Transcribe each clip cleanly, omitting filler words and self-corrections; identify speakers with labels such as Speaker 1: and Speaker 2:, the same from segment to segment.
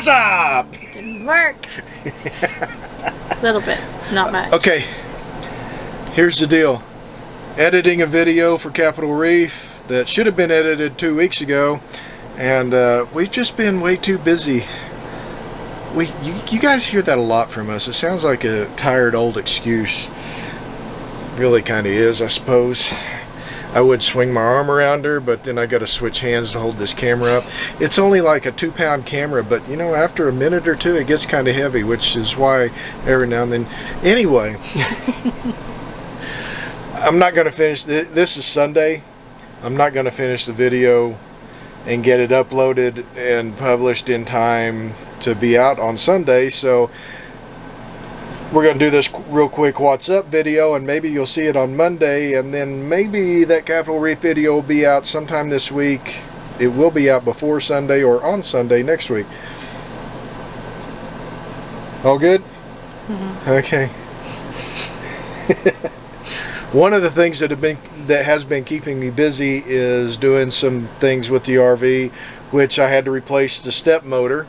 Speaker 1: What's up?
Speaker 2: Didn't work. A little bit, not much.
Speaker 1: Okay, here's the deal. Editing a video for Capitol Reef that should have been edited 2 weeks ago, and we've just been way too busy. You guys hear that a lot from us. It sounds like a tired old excuse. Really kind of is, I suppose. I would swing my arm around her, but then I got to switch hands to hold this camera up. It's only like a 2-pound camera, but you know, after a minute or two, it gets kind of heavy, which is why every now and then. Anyway, I'm not going to finish. This is Sunday. I'm not going to finish the video and get it uploaded and published in time to be out on Sunday, so we're going to do this real quick What's Up video, and maybe you'll see it on Monday, and then maybe that Capitol Reef video will be out sometime this week. It will be out before Sunday or on Sunday next week. All good? Mm-hmm. Okay. One of the things that has been keeping me busy is doing some things with the RV, which I had to replace the step motor.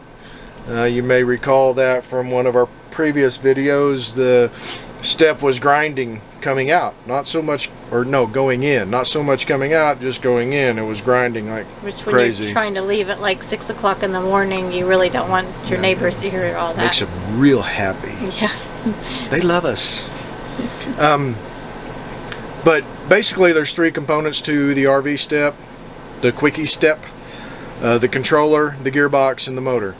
Speaker 1: You may recall that from one of our previous videos. The step was grinding coming out, not so much, or no, going in, not so much coming out, just going in. It was grinding like crazy.
Speaker 2: When you're trying to leave at like 6 o'clock in the morning, you really don't want your neighbors to hear all that.
Speaker 1: Makes them real happy. Yeah. They love us. But basically there's 3 components to the RV step: the Quickie Step, the controller, the gearbox, and the motor.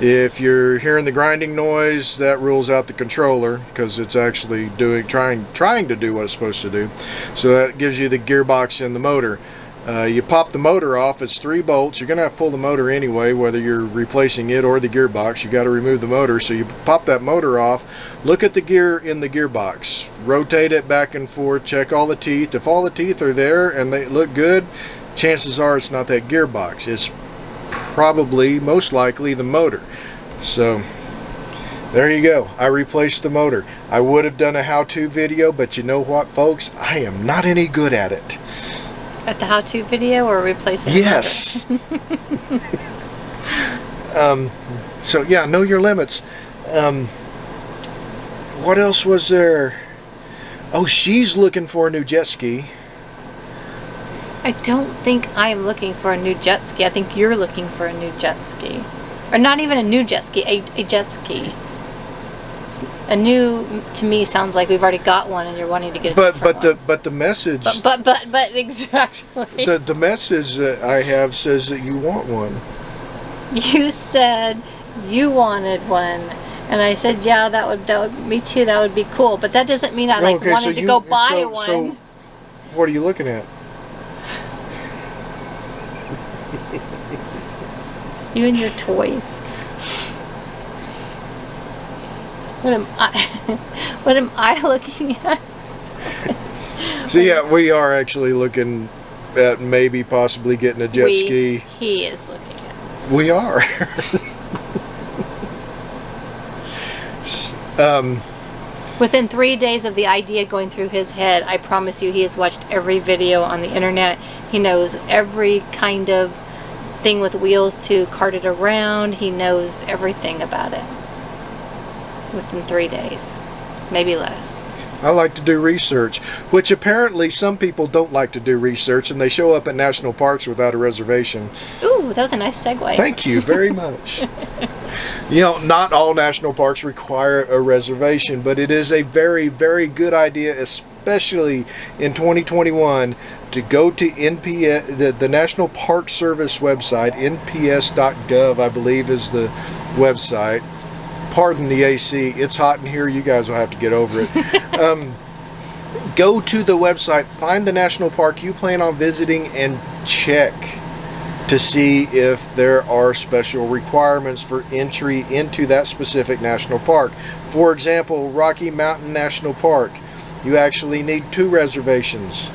Speaker 1: If you're hearing the grinding noise, that rules out the controller, because it's actually trying to do what it's supposed to do. So that gives you the gearbox and the motor. You pop the motor off. It's 3 bolts. You're going to have to pull the motor anyway, whether you're replacing it or the gearbox. You got to remove the motor. So you pop that motor off. Look at the gear in the gearbox. Rotate it back and forth. Check all the teeth. If all the teeth are there and they look good, chances are it's not that gearbox. It's probably, most likely, the motor. So there you go. I replaced the motor. I would have done a how-to video, but you know what, folks? I am not any good at it.
Speaker 2: At the how-to video or replacing?
Speaker 1: Yes. So yeah, know your limits. What else was there? Oh, she's looking for a new jet ski.
Speaker 2: I don't think I'm looking for a new jet ski. I think you're looking for a new jet ski. Or not even a new jet ski, a jet ski. A new, to me, sounds like we've already got one and you're wanting to get a different one.
Speaker 1: But the message...
Speaker 2: But exactly.
Speaker 1: The message that I have says that you want one.
Speaker 2: You said you wanted one. And I said, yeah, that would, me too, that would be cool. But that doesn't mean I wanted to go buy one.
Speaker 1: So what are you looking at?
Speaker 2: You and your toys. What am I looking at?
Speaker 1: So yeah, we are actually looking at maybe possibly getting a jet ski.
Speaker 2: He is looking at us.
Speaker 1: We are.
Speaker 2: Within 3 days of the idea going through his head, I promise you he has watched every video on the internet. He knows every kind of thing with wheels to cart it around. He knows everything about it within 3 days, maybe less.
Speaker 1: I like to do research, which apparently some people don't like to do research, and they show up at national parks without a reservation.
Speaker 2: Ooh, that was a nice segue.
Speaker 1: Thank you very much. You know, not all national parks require a reservation, but it is a very, very good idea, especially in 2021, to go to NPS, the National Park Service website. nps.gov, I believe, is the website. Pardon the AC, it's hot in here. You guys will have to get over it. Go to the website, find the national park you plan on visiting, and check to see if there are special requirements for entry into that specific national park. For example, Rocky Mountain National Park, you actually need 2 reservations.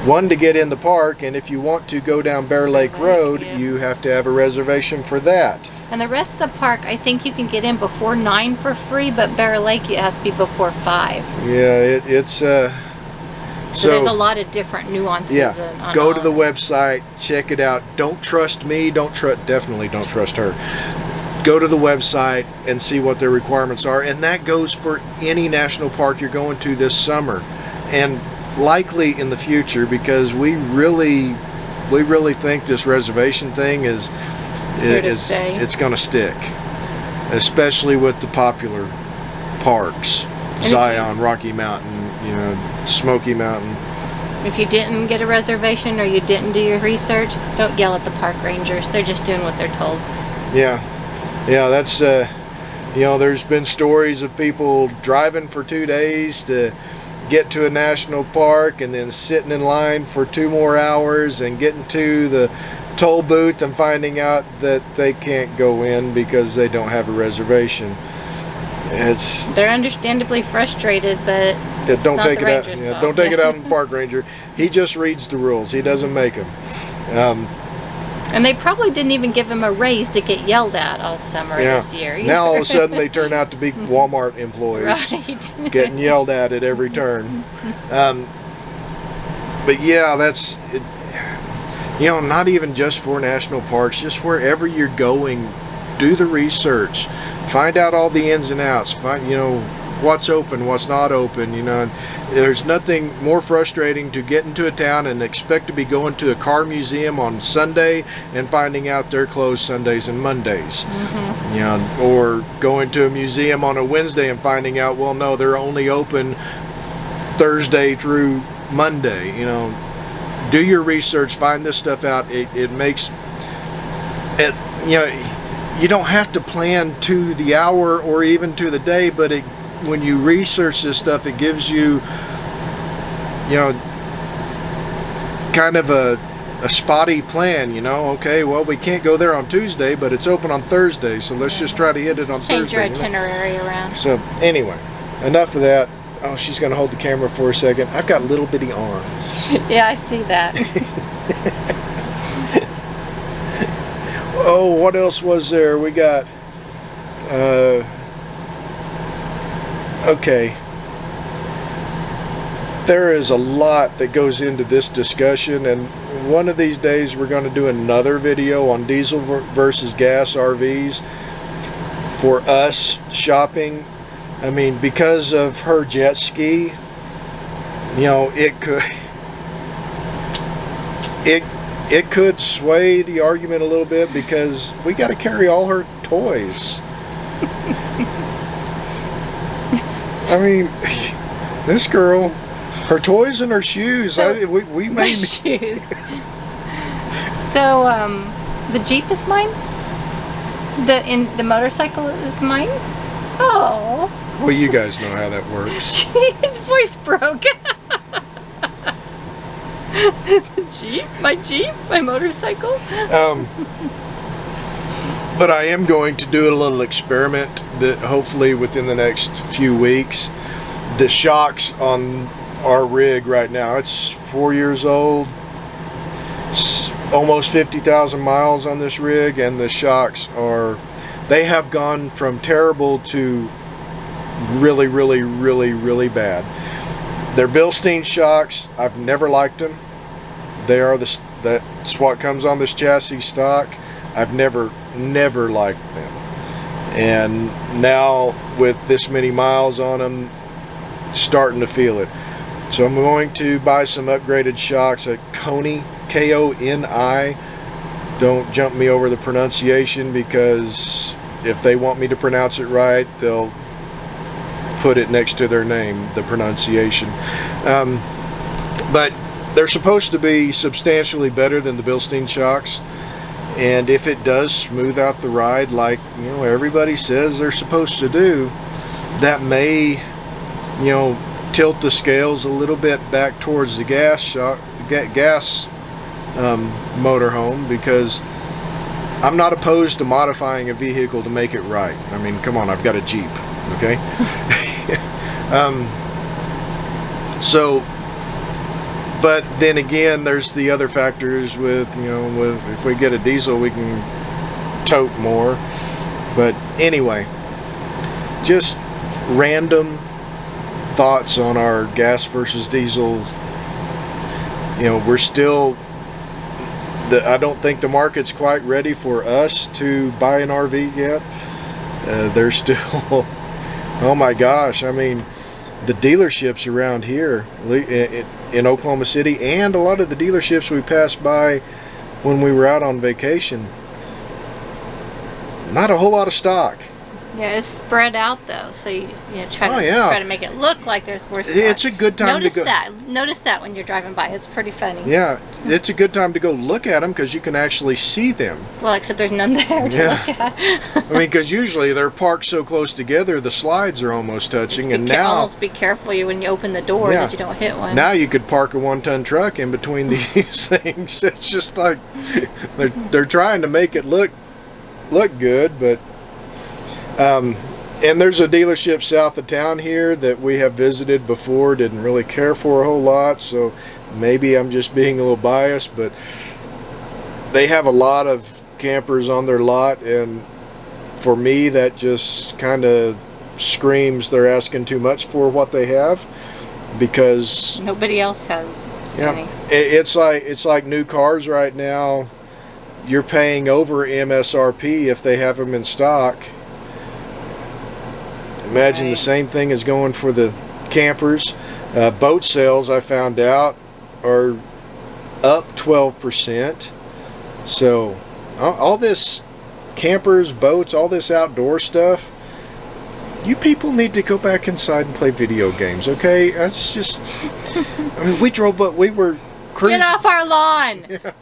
Speaker 1: One to get in the park, and if you want to go down Bear Lake Road, you have to have a reservation for that.
Speaker 2: And the rest of the park, I think you can get in before 9 for free, but Bear Lake, it has to be before 5.
Speaker 1: Yeah, it's
Speaker 2: So there's a lot of different nuances.
Speaker 1: Yeah,
Speaker 2: on
Speaker 1: go
Speaker 2: all
Speaker 1: to the
Speaker 2: of this.
Speaker 1: website, check it out. Don't trust me. Definitely don't trust her. Go to the website and see what their requirements are, and that goes for any national park you're going to this summer, and likely in the future, because we really think this reservation thing is it's going to stick, especially with the popular parks, Zion, Rocky Mountain, you know, Smoky Mountain.
Speaker 2: If you didn't get a reservation or you didn't do your research, don't yell at the park rangers. They're just doing what they're told.
Speaker 1: Yeah, that's you know, there's been stories of people driving for 2 days to get to a national park and then sitting in line for 2 more hours and getting to the toll booth and finding out that they can't go in because they don't have a reservation.
Speaker 2: They're understandably frustrated, but
Speaker 1: don't
Speaker 2: not
Speaker 1: take
Speaker 2: the
Speaker 1: it out.
Speaker 2: ranger's
Speaker 1: Yeah,
Speaker 2: fault.
Speaker 1: don't take it out on the park ranger. He just reads the rules. He doesn't make them.
Speaker 2: And they probably didn't even give him a raise to get yelled at all summer this year. Either.
Speaker 1: Now all of a sudden they turn out to be Walmart employees,
Speaker 2: right.
Speaker 1: getting yelled at every turn. But yeah, that's it, you know, not even just for national parks, just wherever you're going, do the research, find out all the ins and outs, find, you know, what's open, what's not open. You know, there's nothing more frustrating to get into a town and expect to be going to a car museum on Sunday and finding out they're closed Sundays and Mondays.
Speaker 2: Mm-hmm.
Speaker 1: You know, or going to a museum on a Wednesday and finding out, well, no, they're only open Thursday through Monday. You know, do your research, find this stuff out. It makes it, you know, you don't have to plan to the hour or even to the day, but when you research this stuff, it gives you, you know, kind of a spotty plan. You know, okay, well, we can't go there on Tuesday, but it's open on Thursday, so let's just try to hit it on Thursday.
Speaker 2: Change your itinerary around.
Speaker 1: So anyway, enough of that. Oh, she's going to hold the camera for a second. I've got little bitty arms.
Speaker 2: Yeah, I see that.
Speaker 1: Oh, what else was there? We got, okay. There is a lot that goes into this discussion, and one of these days we're going to do another video on diesel versus gas RVs. For us shopping, I mean, because of her jet ski, you know, it could sway the argument a little bit, because we got to carry all her toys. I mean, this girl, her toys and her shoes.
Speaker 2: So,
Speaker 1: we made
Speaker 2: shoes. So, the Jeep is mine. The motorcycle is mine. Oh.
Speaker 1: Well, you guys know how that works.
Speaker 2: His voice broke. My Jeep, my motorcycle.
Speaker 1: But I am going to do a little experiment that hopefully within the next few weeks. The shocks on our rig right now, it's 4 years old, almost 50,000 miles on this rig, and the shocks they have gone from terrible to really, really, really, really bad. They're Bilstein shocks. I've never liked them. They are that's what comes on this chassis stock. I've never liked them. And now with this many miles on them, starting to feel it. So I'm going to buy some upgraded shocks at Koni, K-O-N-I. Don't jump me over the pronunciation, because if they want me to pronounce it right, they'll put it next to their name, the pronunciation. But they're supposed to be substantially better than the Bilstein shocks, and if it does smooth out the ride like, you know, everybody says they're supposed to do, that may, you know, tilt the scales a little bit back towards the gas motorhome, because I'm not opposed to modifying a vehicle to make it right. I mean, come on, I've got a Jeep, okay? So, but then again, there's the other factors with, you know, if we get a diesel, we can tote more. But anyway, just random thoughts on our gas versus diesel You know, we're still, I don't think the market's quite ready for us to buy an RV yet. They're still, oh my gosh, I mean, the dealerships around here in Oklahoma City, and a lot of the dealerships we passed by when we were out on vacation, not a whole lot of stock.
Speaker 2: Yeah, it's spread out though, so you try to try to make it look like there's more stock.
Speaker 1: It's a good time to go.
Speaker 2: Notice that when you're driving by, it's pretty funny.
Speaker 1: Yeah, it's a good time to go look at them because you can actually see them.
Speaker 2: Well, except there's none there to look at.
Speaker 1: I mean, because usually they're parked so close together, the slides are almost touching, and now
Speaker 2: almost be careful when you open the door that you don't hit one.
Speaker 1: Now you could park a 1-ton truck in between these things. It's just like they're trying to make it look good, but. And there's a dealership south of town here that we have visited before, didn't really care for a whole lot, so maybe I'm just being a little biased, but they have a lot of campers on their lot, and for me that just kind of screams they're asking too much for what they have, because
Speaker 2: nobody else has any.
Speaker 1: It's like new cars right now. You're paying over MSRP if they have them in stock. Imagine the same thing is going for the campers. Boat sales, I found out, are up 12%. So all this campers, boats, all this outdoor stuff, you people need to go back inside and play video games, okay? That's just, I mean, we drove, but we were cruising.
Speaker 2: Get off our lawn!
Speaker 1: Yeah,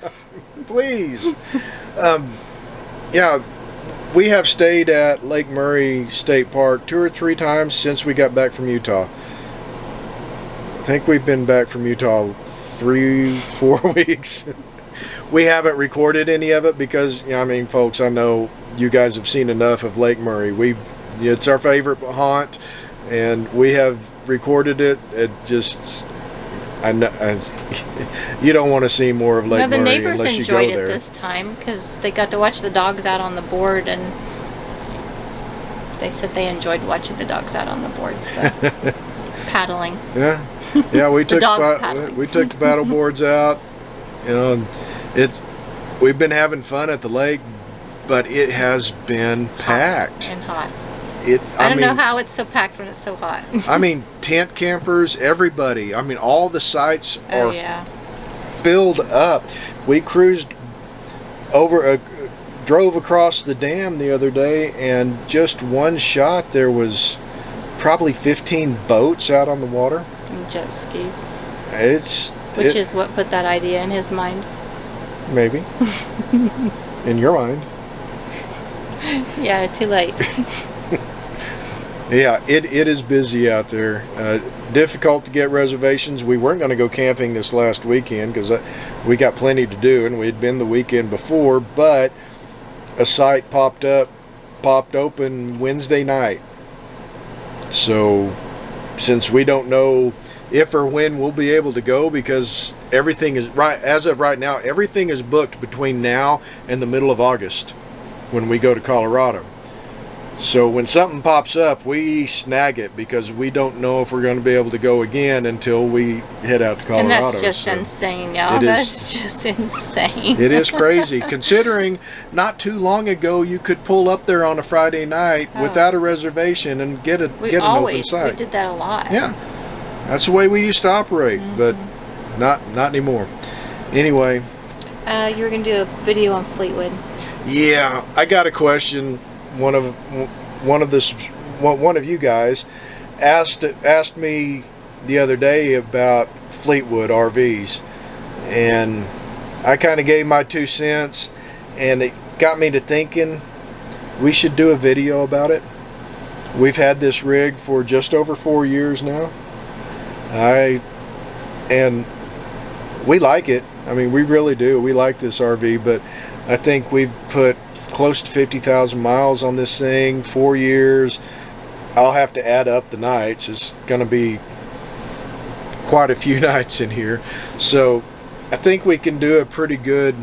Speaker 1: please. Yeah. We have stayed at Lake Murray State Park 2 or 3 times since we got back from Utah. I think we've been back from Utah 3-4 weeks. We haven't recorded any of it because, I mean, folks, I know you guys have seen enough of Lake Murray. It's our favorite haunt, and we have recorded it. It just, I know, you don't want to see more of Lake Murray unless you go there.
Speaker 2: The neighbors enjoyed it this time because they got to watch the dogs out on the board, and they said they enjoyed watching the dogs out on the boards, paddling.
Speaker 1: Yeah, we took the paddle boards out. You know, we've been having fun at the lake, but it has been packed
Speaker 2: and hot. I don't know how it's so packed when it's so hot.
Speaker 1: I mean, tent campers, everybody. I mean, all the sites are filled up. We cruised drove across the dam the other day, and just one shot, there was probably 15 boats out on the water.
Speaker 2: And jet skis.
Speaker 1: Which
Speaker 2: is what put that idea in his mind.
Speaker 1: Maybe. In your mind.
Speaker 2: Yeah, too late.
Speaker 1: Yeah, it is busy out there. Difficult to get reservations. We weren't going to go camping this last weekend because we got plenty to do, and we'd been the weekend before, but a site popped open Wednesday night. So since we don't know if or when we'll be able to go, because everything is as of right now, everything is booked between now and the middle of August when we go to Colorado. So when something pops up, we snag it because we don't know if we're going to be able to go again until we head out to Colorado.
Speaker 2: And that's just insane, y'all. That's just insane.
Speaker 1: It is crazy. Considering not too long ago, you could pull up there on a Friday night without a reservation and get an open site.
Speaker 2: We did that a lot.
Speaker 1: Yeah. That's the way we used to operate, but not anymore. Anyway.
Speaker 2: You were going to do a video on Fleetwood.
Speaker 1: Yeah. I got a question. One of you guys asked me the other day about Fleetwood RVs, and I kind of gave my 2 cents, and it got me to thinking we should do a video about it. We've had this rig for just over 4 years now. And we like it. I mean, we really do. We like this RV, but I think we've put close to 50,000 miles on this thing, 4 years. I'll have to add up the nights. It's going to be quite a few nights in here. So I think we can do a pretty good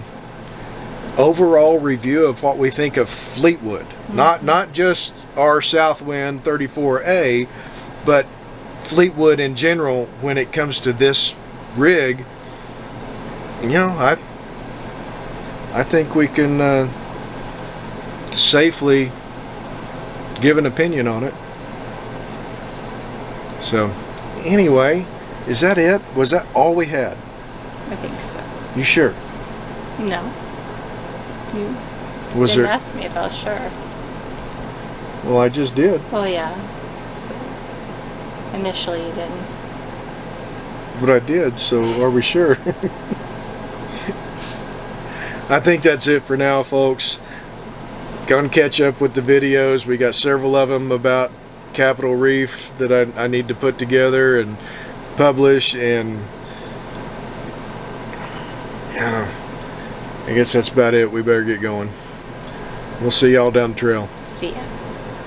Speaker 1: overall review of what we think of Fleetwood. Not just our Southwind 34A, but Fleetwood in general when it comes to this rig. you know, I think we can safely give an opinion on it. So, anyway, is that it? Was that all we had?
Speaker 2: I think so.
Speaker 1: You sure?
Speaker 2: No. You
Speaker 1: Was
Speaker 2: didn't
Speaker 1: there?
Speaker 2: ask me if I was sure.
Speaker 1: Well, I just did.
Speaker 2: Well, yeah. Initially, you didn't.
Speaker 1: But I did, so are we sure? I think that's it for now, folks. Gonna catch up with the videos. We got several of them about Capitol Reef that I need to put together and publish, and I guess that's about it. We better get going. We'll see y'all down the trail.
Speaker 2: See ya.